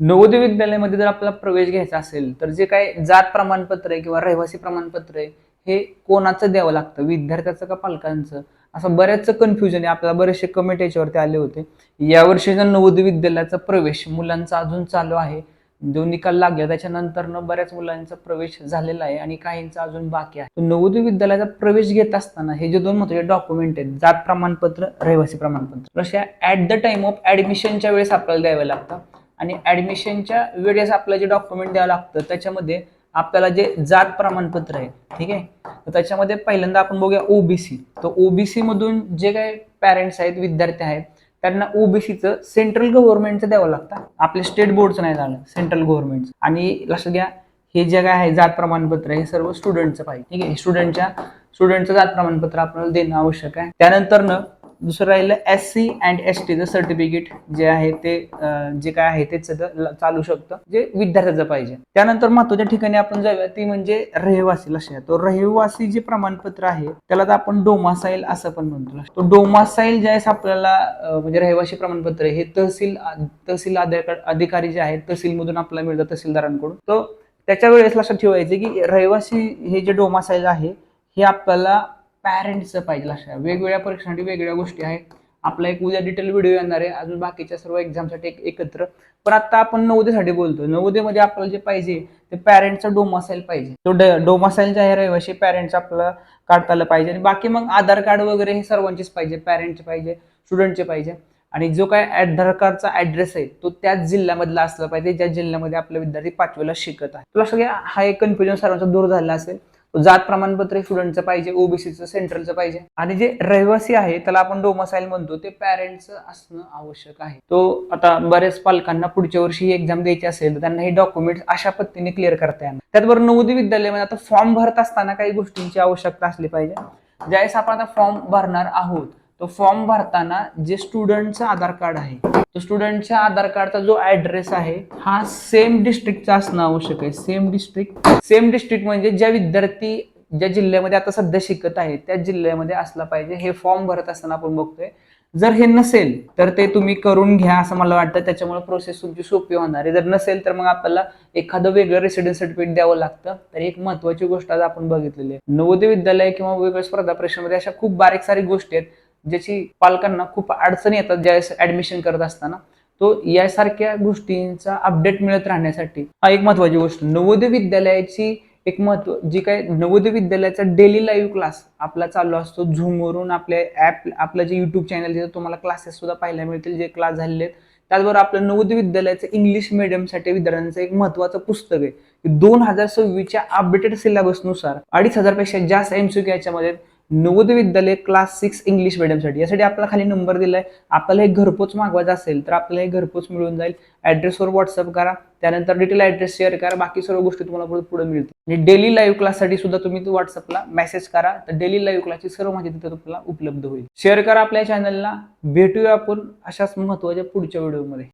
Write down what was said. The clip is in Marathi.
नवोदय विद्यालयामध्ये जर आपल्याला प्रवेश घ्यायचा असेल तर जे काय जात प्रमाणपत्र आहे किंवा रहिवासी प्रमाणपत्र आहे हे कोणाचं द्यावं लागतं, विद्यार्थ्याचं का पालकांचं? असं बऱ्याच कन्फ्युजन आहे. आपल्याला बरेचसे कमेंट याच्यावरती आले होते. यावर्षीचा नवोदय विद्यालयाचा प्रवेश मुलांचा अजून चालू आहे. जो निकाल लागला त्याच्यानंतरनं बऱ्याच मुलांचा प्रवेश झालेला आहे आणि काहींचा अजून बाकी आहे. नवोदय विद्यालयाचा प्रवेश घेत असताना हे जे दोन महत्त्वाचे डॉक्युमेंट आहेत, जात प्रमाणपत्र, रहिवासी प्रमाणपत्र, अशा ऍट द टाइम ऑफ ऍडमिशनच्या वेळेस आपल्याला द्यावे लागतात. आणि ऍडमिशनच्या वेळेस आपलं जे डॉक्युमेंट द्यावं लागतं त्याच्यामध्ये आपल्याला जे जात प्रमाणपत्र आहे, ठीक आहे, तर त्याच्यामध्ये पहिल्यांदा आपण बघूया ओबीसी. तर ओबीसी मधून जे काही पॅरेंट्स आहेत, विद्यार्थी आहेत, त्यांना ओबीसीचं सेंट्रल गव्हर्नमेंटचं द्यावं लागतं. आपल्या स्टेट बोर्डचं नाही झालं, सेंट्रल गव्हर्नमेंटचं. आणि लक्षात घ्या, हे जे काय आहे जात प्रमाणपत्र हे सर्व स्टुडंटचं पाहिजे, ठीक आहे. स्टुडंटचं जात प्रमाणपत्र आपल्याला देणं आवश्यक आहे. त्यानंतर दुसरं राहिलं SC अँड STचं सर्टिफिकेट जे आहे ते जे काय आहे ते चालू शकतं, जे विद्यार्थ्याचं पाहिजे. त्यानंतर महत्वाच्या ठिकाणी आपण जाऊया ती म्हणजे रहिवासी. लक्षात, तो रहिवासी जे प्रमाणपत्र आहे त्याला तर आपण डोमासाईल असं पण म्हणतो. तो डोमासाईल ज्यावेळेस आपल्याला म्हणजे रहिवासी प्रमाणपत्र हे तहसील अधिकारी जे आहेत तहसीलमधून आपल्याला मिळतं, तहसीलदारांकडून. तो त्याच्या वेळेस लक्षात ठेवायचं की रहिवासी हे जे डोमासाईल आहे हे आपल्याला पॅरेंट्सचं पाहिजे. लक्षात, वेगवेगळ्या परीक्षांसाठी वेगवेगळ्या गोष्टी आहेत. आपला एक उद्या डिटेल व्हिडिओ येणार आहे अजून बाकीच्या सर्व एक्झामसाठी एकत्र. पण आता आपण नवोदयसाठी बोलतो. नवोदयमध्ये आपल्याला जे पाहिजे ते पॅरेंटचं डोमासाईल पाहिजे. तो डोमासाईल जे आहे रहिवासी पॅरेंट्स आपल्याला काढता आलं पाहिजे. आणि बाकी मग आधार कार्ड वगैरे हे सर्वांचेच पाहिजे, पॅरेंटचे पाहिजे, स्टुडंटचे पाहिजे. आणि जो काय आधार कार्डचा ऍड्रेस आहे तो त्याच जिल्ह्यामधला असला पाहिजे ज्या जिल्ह्यामध्ये आपला विद्यार्थी 5वीला शिकत आहे. तुला सगळ्या हा एक कन्फ्युजन सर्वांचा दूर झाला असेल. जात प्रमाणपत्र स्टुडंटचं पाहिजे, ओबीसीचं सेंट्रलचं पाहिजे. आणि जे रहिवासी आहे त्याला आपण डोमासाईल म्हणतो ते पॅरेंट्सचं असणं आवश्यक आहे. तो आता बऱ्याच पालकांना पुढच्या वर्षी एक्झाम द्यायची असेल तर त्यांना हे डॉक्युमेंट अशा पद्धतीने क्लिअर करता येणार. त्याचबरोबर नवोदय विद्यालयामध्ये आता फॉर्म भरत असताना काही गोष्टींची आवश्यकता असली पाहिजे. ज्यावेळेस आपण आता फॉर्म भरणार आहोत तो फॉर्म भरताना जे स्टुडंटचं आधार कार्ड आहे, तो स्टुडंटच्या आधार कार्डचा जो ऍड्रेस आहे हा सेम डिस्ट्रिक्टचा असणं आवश्यक आहे. सेम डिस्ट्रिक्ट म्हणजे ज्या विद्यार्थी ज्या जिल्ह्यामध्ये आता सध्या शिकत आहे त्या जिल्ह्यामध्ये असला पाहिजे. हे फॉर्म भरत असताना आपण बघतोय. जर हे नसेल तर ते तुम्ही करून घ्या असं मला वाटतं, त्याच्यामुळे प्रोसेस तुमची सोपी होणार आहे. जर नसेल तर मग आपल्याला एखादं वेगळं रेसिडेन्स सर्टिफिकेट द्यावं लागतं. तर एक महत्वाची गोष्ट आज आपण बघितलेली आहे. नवोदय विद्यालय किंवा वेगवेगळ्या स्पर्धा परीक्षेमध्ये अशा खूप बारीक सारी गोष्टी आहेत ज्याची पालकांना खूप अडचणी येतात ज्यावेळेस ऍडमिशन करत असताना. तो यासारख्या गोष्टींचा अपडेट मिळत राहण्यासाठी हा एक महत्वाची गोष्ट. नवोदय विद्यालयाची एक महत्व जी काय नवोदय विद्यालयाचा डेली लाईव्ह क्लास आपला चालू असतो झूमवरून. आपलं जे युट्यूब चॅनल तिथं तुम्हाला क्लासेस सुद्धा पाहायला मिळतील जे क्लास झालेले आहेत. त्याचबरोबर आपलं नवोदय विद्यालयाचं इंग्लिश मीडियमसाठी विद्यार्थ्यांचं एक महत्वाचं पुस्तक आहे. 2026च्या अपडेटेड सिलेबसनुसार 2,500 पेक्षा जास्त MCQ याच्यामध्ये नवोदय विद्यालय क्लास 6 इंग्लिश मीडियमसाठी. यासाठी आपल्याला खाली नंबर दिलाय. आपल्याला हे घरपोच मागवायचं असेल तर आपल्याला हे घरपोच मिळून जाईल. ऍड्रेसवर व्हॉट्सअप करा, त्यानंतर डिटेल ऍड्रेस शेअर करा, बाकी सर्व गोष्टी तुम्हाला पुढे मिळतील. आणि डेली लाईव्ह क्लाससाठी सुद्धा तुम्ही व्हॉट्सअपला मेसेज करा, तर डेली लाईव्ह क्लासची सर्व माहिती तिथे तुम्हाला उपलब्ध होईल. शेअर करा आपल्या चॅनलला. भेटूया आपण अशाच महत्वाच्या पुढच्या व्हिडिओमध्ये.